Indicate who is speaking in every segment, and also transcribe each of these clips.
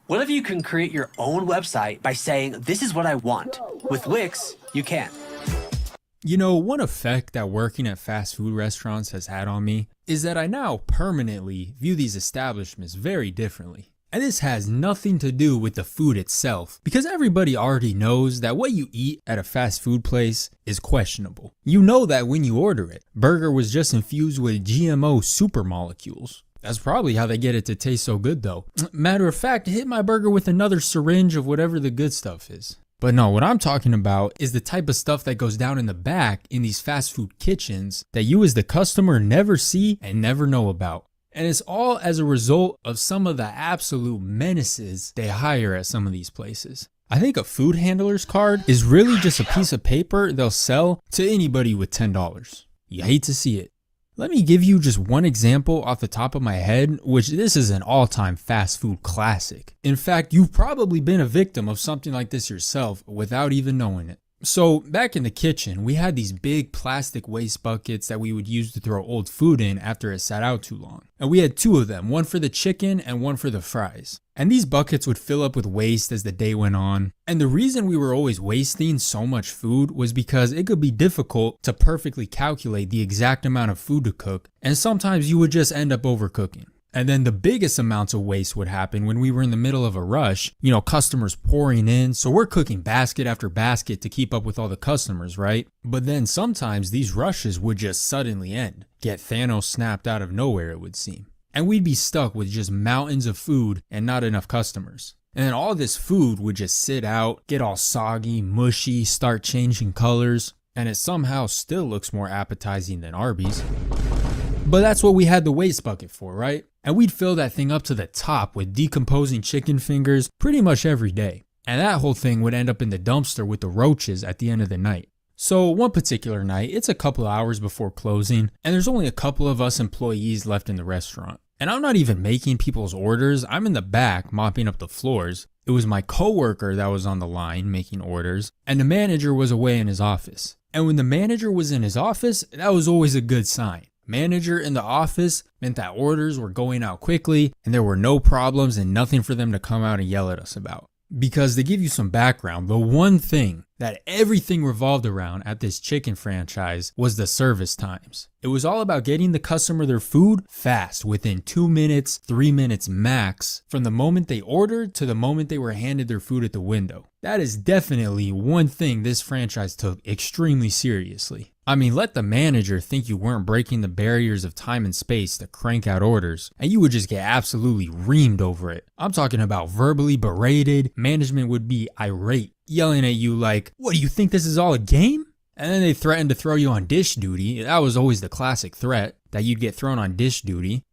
Speaker 1: What if you can create your own website by saying, this is what I want? With Wix, you can.
Speaker 2: You know, one effect that working at fast food restaurants has had on me is that I now permanently view these establishments very differently. And this has nothing to do with the food itself, because everybody already knows that what you eat at a fast food place is questionable. You know that when you order it. Burger was just infused with GMO super molecules. That's probably how they get it to taste so good though. Matter of fact, hit my burger with another syringe of whatever the good stuff is. But no, what I'm talking about is the type of stuff that goes down in the back in these fast food kitchens that you as the customer never see and never know about. And it's all as a result of some of the absolute menaces they hire at some of these places. I think a food handler's card is really just a piece of paper they'll sell to anybody with $10. You hate to see it. Let me give you just one example off the top of my head, which this is an all-time fast food classic. In fact, you've probably been a victim of something like this yourself without even knowing it. So back in the kitchen, we had these big plastic waste buckets that we would use to throw old food in after it sat out too long. And we had two of them, one for the chicken and one for the fries. And these buckets would fill up with waste as the day went on. And the reason we were always wasting so much food was because it could be difficult to perfectly calculate the exact amount of food to cook, and sometimes you would just end up overcooking. And then the biggest amounts of waste would happen when we were in the middle of a rush, customers pouring in. So we're cooking basket after basket to keep up with all the customers, right? But then sometimes these rushes would just suddenly end, get Thanos snapped out of nowhere, it would seem. And we'd be stuck with just mountains of food and not enough customers. And then all this food would just sit out, get all soggy, mushy, start changing colors, and it somehow still looks more appetizing than Arby's. But that's what we had the waste bucket for, right? And we'd fill that thing up to the top with decomposing chicken fingers pretty much every day. And that whole thing would end up in the dumpster with the roaches at the end of the night. So one particular night, it's a couple hours before closing, and there's only a couple of us employees left in the restaurant. And I'm not even making people's orders, I'm in the back mopping up the floors. It was my coworker that was on the line making orders, and the manager was away in his office. And when the manager was in his office, that was always a good sign. Manager in the office meant that orders were going out quickly and there were no problems and nothing for them to come out and yell at us about. Because to give you some background, the one thing that everything revolved around at this chicken franchise was the service times. It was all about getting the customer their food fast, within 2 minutes, 3 minutes max, from the moment they ordered to the moment they were handed their food at the window. That is definitely one thing this franchise took extremely seriously. I mean, let the manager think you weren't breaking the barriers of time and space to crank out orders, and you would just get absolutely reamed over it. I'm talking about verbally berated. Management would be irate, yelling at you like, "What, do you think this is all a game?" And then they threatened to throw you on dish duty. That was always the classic threat, that you'd get thrown on dish duty.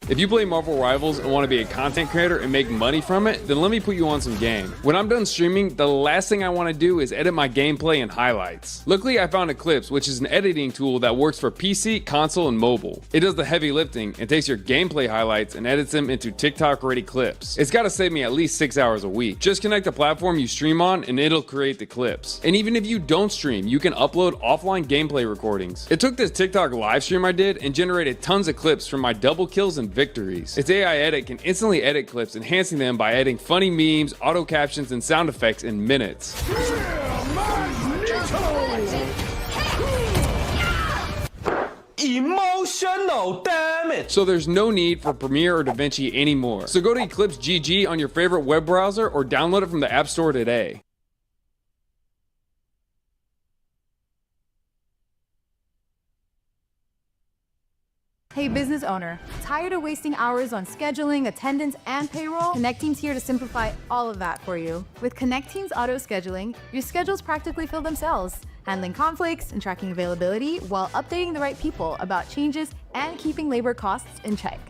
Speaker 3: If you play Marvel Rivals and want to be a content creator and make money from it, then let me put you on some game. When I'm done streaming, the last thing I want to do is edit my gameplay and highlights. Luckily, I found Eclipse, which is an editing tool that works for PC, console, and mobile. It does the heavy lifting and takes your gameplay highlights and edits them into TikTok-ready clips. It's got to save me at least 6 hours a week. Just connect the platform you stream on and it'll create the clips. And even if you don't stream, you can upload offline gameplay recordings. It took this TikTok live stream I did and generated tons of clips from my double kills and victories. Its AI edit can instantly edit clips, enhancing them by adding funny memes, auto captions, and sound effects in minutes.
Speaker 4: Emotional, damn it!
Speaker 3: So there's no need for Premiere or DaVinci anymore. So go to Eclipse GG on your favorite web browser or download it from the App Store today.
Speaker 5: Hey business owner, tired of wasting hours on scheduling, attendance, and payroll? Connect Team's here to simplify all of that for you. With Connect Team's auto scheduling, your schedules practically fill themselves, handling conflicts and tracking availability while updating the right people about changes and keeping labor costs in check.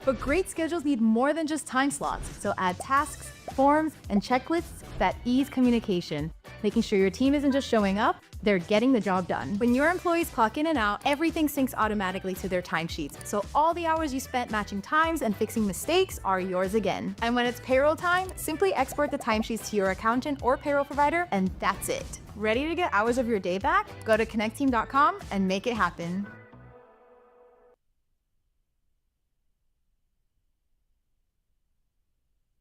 Speaker 5: But great schedules need more than just time slots, so add tasks, forms, and checklists that ease communication, making sure your team isn't just showing up, they're getting the job done. When your employees clock in and out, everything syncs automatically to their timesheets, so all the hours you spent matching times and fixing mistakes are yours again. And when it's payroll time, simply export the timesheets to your accountant or payroll provider, and that's it. Ready to get hours of your day back? Go to connectteam.com and make it happen.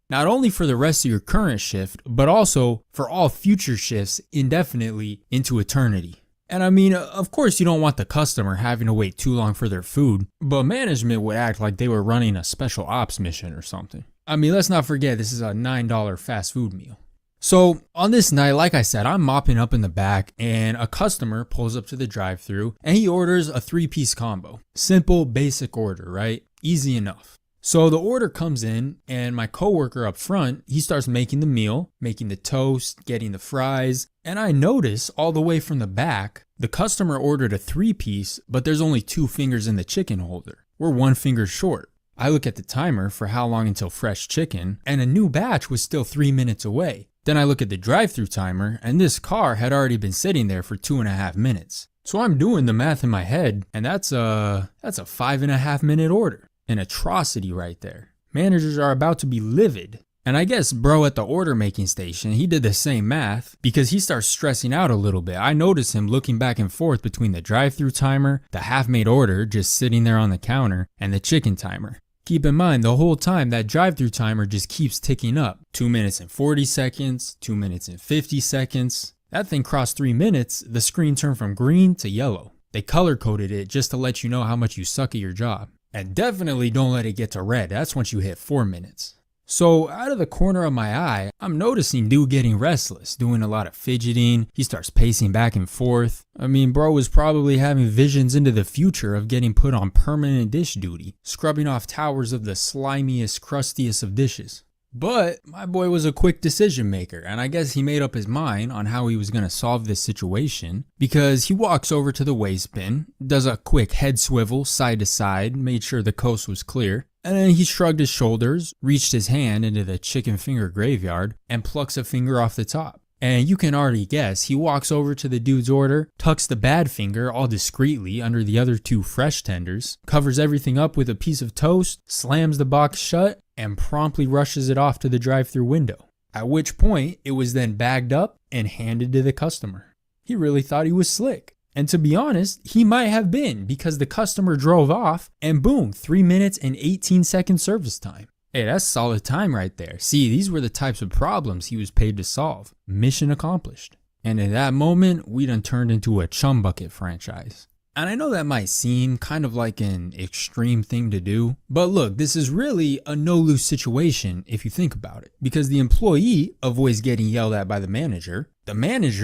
Speaker 2: not only for the rest of your current shift, but also for all future shifts indefinitely into eternity. And I mean, of course you don't want the customer having to wait too long for their food, but management would act like they were running a special ops mission or something. I mean, let's not forget this is a $9 fast food meal. So on this night, like I said, I'm mopping up in the back and a customer pulls up to the drive-thru and he orders a 3-piece combo. Simple, basic order, right? Easy enough. So the order comes in and my coworker up front, he starts making the meal, making the toast, getting the fries, and I notice all the way from the back, the customer ordered a 3-piece, but there's only 2 fingers in the chicken holder. We're 1 finger short. I look at the timer for how long until fresh chicken, and a new batch was still 3 minutes away. Then I look at the drive-thru timer, and this car had already been sitting there for 2.5 minutes. So I'm doing the math in my head, and that's a 5.5 minute order. An atrocity right there. Managers are about to be livid. And I guess bro at the order making station, he did the same math because he starts stressing out a little bit. I notice him looking back and forth between the drive-thru timer, the half-made order just sitting there on the counter, and the chicken timer. Keep in mind, the whole time that drive-thru timer just keeps ticking up. 2 minutes and 40 seconds, 2 minutes and 50 seconds. That thing crossed 3 minutes, the screen turned from green to yellow. They color-coded it just to let you know how much you suck at your job. And definitely don't let it get to red. That's once you hit 4 minutes. So out of the corner of my eye, I'm noticing dude getting restless, doing a lot of fidgeting. He starts pacing back and forth. I mean, bro was probably having visions into the future of getting put on permanent dish duty, scrubbing off towers of the slimiest, crustiest of dishes. But my boy was a quick decision maker, and I guess he made up his mind on how he was going to solve this situation because he walks over to the waste bin, does a quick head swivel side to side, made sure the coast was clear, and then he shrugged his shoulders, reached his hand into the chicken finger graveyard, and plucks a finger off the top. And you can already guess, he walks over to the dude's order, tucks the bad finger all discreetly under the other 2 fresh tenders, covers everything up with a piece of toast, slams the box shut, and promptly rushes it off to the drive-thru window. At which point, it was then bagged up and handed to the customer. He really thought he was slick. And to be honest, he might have been because the customer drove off and boom, 3 minutes and 18 seconds service time. Hey, that's solid time right there. See, these were the types of problems he was paid to solve. Mission accomplished. And in that moment, we done turned into a Chum Bucket franchise. And I know that might seem kind of like an extreme thing to do, but look, this is really a no-lose situation if you think about it. Because the employee avoids getting yelled at by the manager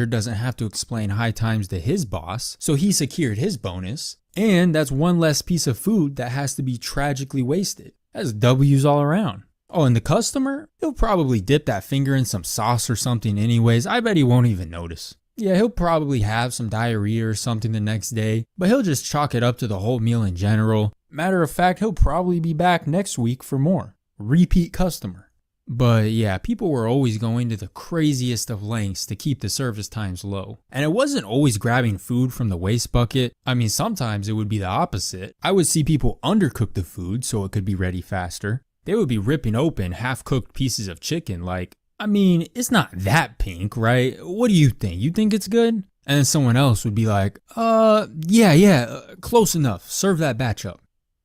Speaker 2: doesn't have to explain high times to his boss, so he secured his bonus, and that's one less piece of food that has to be tragically wasted. That's W's all around. Oh, and the customer? He'll probably dip that finger in some sauce or something anyways. I bet he won't even notice. Yeah, he'll probably have some diarrhea or something the next day, but he'll just chalk it up to the whole meal in general. Matter of fact, he'll probably be back next week for more. Repeat customer. But yeah, people were always going to the craziest of lengths to keep the service times low. And it wasn't always grabbing food from the waste bucket. I mean, sometimes it would be the opposite. I would see people undercook the food so it could be ready faster. They would be ripping open half-cooked pieces of chicken like, I mean, it's not that pink, right? What do you think? You think it's good? And then someone else would be like, close enough. Serve that batch up.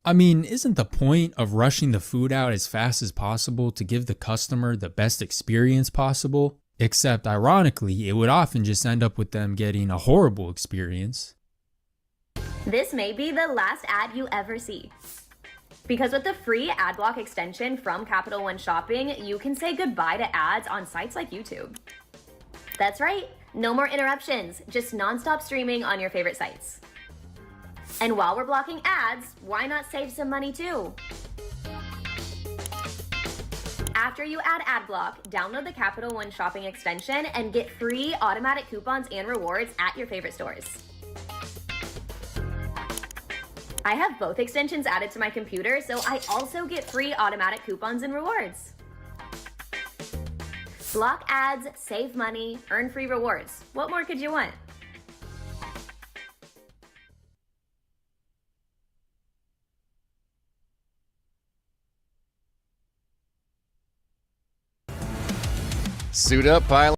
Speaker 2: I mean, isn't the point of rushing the food out as fast as possible to give the customer the best experience possible? Except, ironically, it would often just end up with them getting a horrible experience.
Speaker 6: This may be the last ad you ever see. Because with the free AdBlock extension from Capital One Shopping, you can say goodbye to ads on sites like YouTube. That's right, no more interruptions, just nonstop streaming on your favorite sites. And while we're blocking ads, why not save some money too? After you add AdBlock, download the Capital One Shopping extension and get free automatic coupons and rewards at your favorite stores. I have both extensions added to my computer, so I also get free automatic coupons and rewards. Block ads, save money, earn free rewards. What more could you want?
Speaker 7: Suit up, pilot.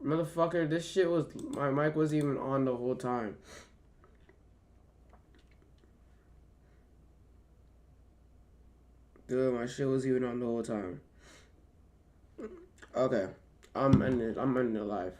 Speaker 8: Motherfucker, this shit was... My mic was even on the whole time. Dude, my shit was even on the whole time. Okay. I'm ending it live.